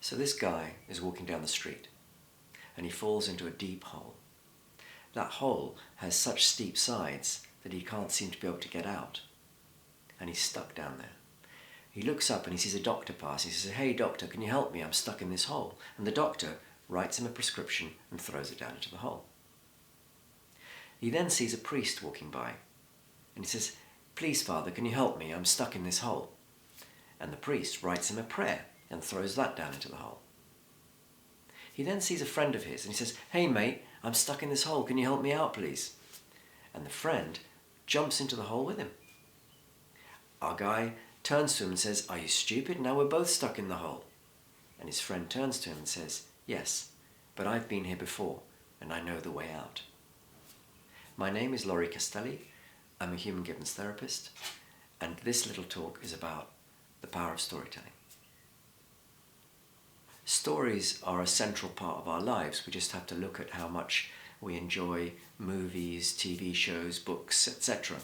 So this guy is walking down the street and he falls into a deep hole. That hole has such steep sides that he can't seem to be able to get out. And he's stuck down there. He looks up and he sees a doctor pass. He says, "Hey doctor, can you help me? I'm stuck in this hole." And the doctor writes him a prescription and throws it down into the hole. He then sees a priest walking by and he says, "Please, Father, can you help me? I'm stuck in this hole." And the priest writes him a prayer and throws that down into the hole. He then sees a friend of his and he says, "Hey mate, I'm stuck in this hole. Can you help me out, please?" And the friend jumps into the hole with him. Our guy turns to him and says, "Are you stupid? Now we're both stuck in the hole." And his friend turns to him and says, "Yes, but I've been here before and I know the way out." My name is Laurie Castelli. I'm a human Gibbons therapist, and this little talk is about the power of storytelling. Stories are a central part of our lives. We just have to look at how much we enjoy movies, TV shows, books, etc.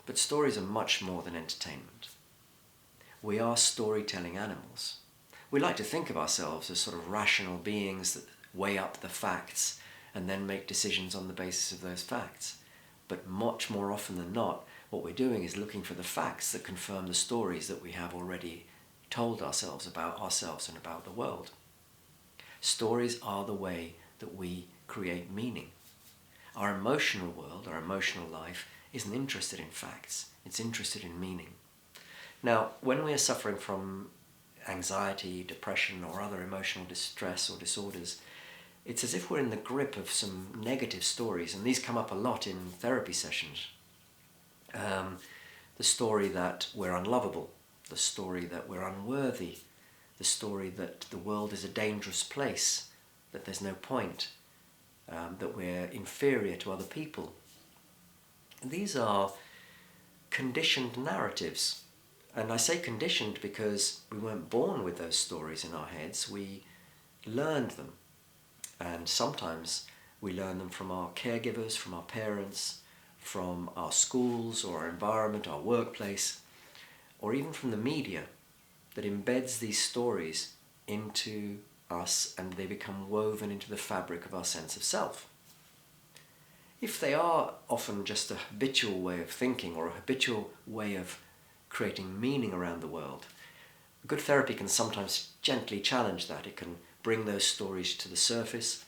But stories are much more than entertainment. We are storytelling animals. We like to think of ourselves as sort of rational beings that weigh up the facts and then make decisions on the basis of those facts. But much more often than not, what we're doing is looking for the facts that confirm the stories that we have already told ourselves and about the world. Stories are the way that we create meaning. Our emotional world, our emotional life, isn't interested in facts. It's interested in meaning. Now, when we are suffering from anxiety, depression, or other emotional distress or disorders, it's as if we're in the grip of some negative stories, and these come up a lot in therapy sessions. The story that we're unlovable, the story that we're unworthy, the story that the world is a dangerous place, that there's no point, that we're inferior to other people. These are conditioned narratives. And I say conditioned because we weren't born with those stories in our heads. We learned them. And sometimes we learn them from our caregivers, from our parents, from our schools or our environment, our workplace, or even from the media that embeds these stories into us and they become woven into the fabric of our sense of self. If they are often just a habitual way of thinking or a habitual way of creating meaning around the world, good therapy can sometimes gently challenge that. It can bring those stories to the surface,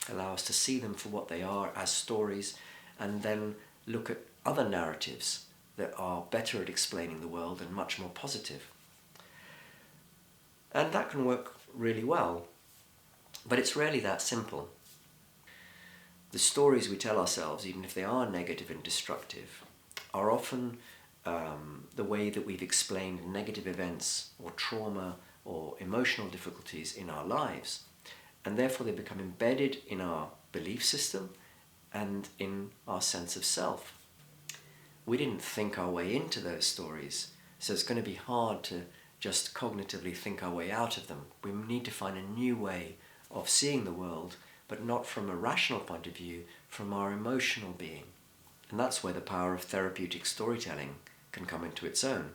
allow us to see them for what they are as stories, and then look at other narratives that are better at explaining the world and much more positive. And that can work really well, but it's rarely that simple. The stories we tell ourselves, even if they are negative and destructive, are often the way that we've explained negative events or trauma or emotional difficulties in our lives, and therefore they become embedded in our belief system and in our sense of self. We didn't think our way into those stories, so it's going to be hard to just cognitively think our way out of them. We need to find a new way of seeing the world, but not from a rational point of view, from our emotional being. And that's where the power of therapeutic storytelling can come into its own.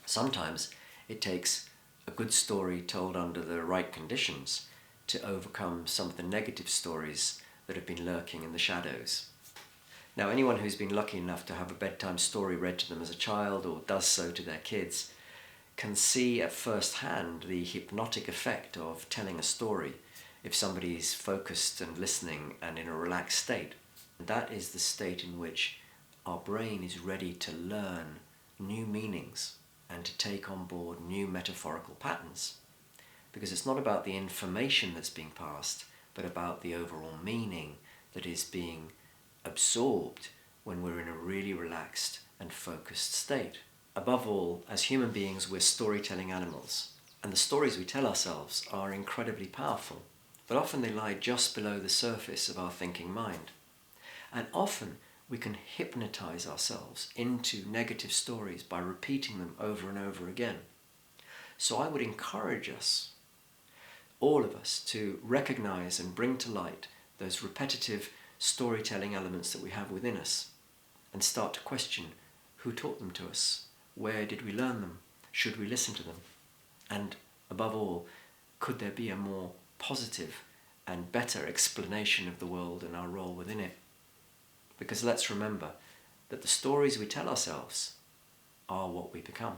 Sometimes it takes a good story told under the right conditions to overcome some of the negative stories that have been lurking in the shadows. Now, anyone who's been lucky enough to have a bedtime story read to them as a child or does so to their kids can see at first hand the hypnotic effect of telling a story if somebody is focused and listening and in a relaxed state. That is the state in which our brain is ready to learn new meanings and to take on board new metaphorical patterns. Because it's not about the information that's being passed, but about the overall meaning that is being absorbed when we're in a really relaxed and focused state. Above all, as human beings, we're storytelling animals, and the stories we tell ourselves are incredibly powerful, but often they lie just below the surface of our thinking mind. And often we can hypnotize ourselves into negative stories by repeating them over and over again. So I would encourage us, all of us, to recognize and bring to light those repetitive storytelling elements that we have within us and start to question who taught them to us, where did we learn them, should we listen to them, and above all, could there be a more positive and better explanation of the world and our role within it? Because let's remember that the stories we tell ourselves are what we become.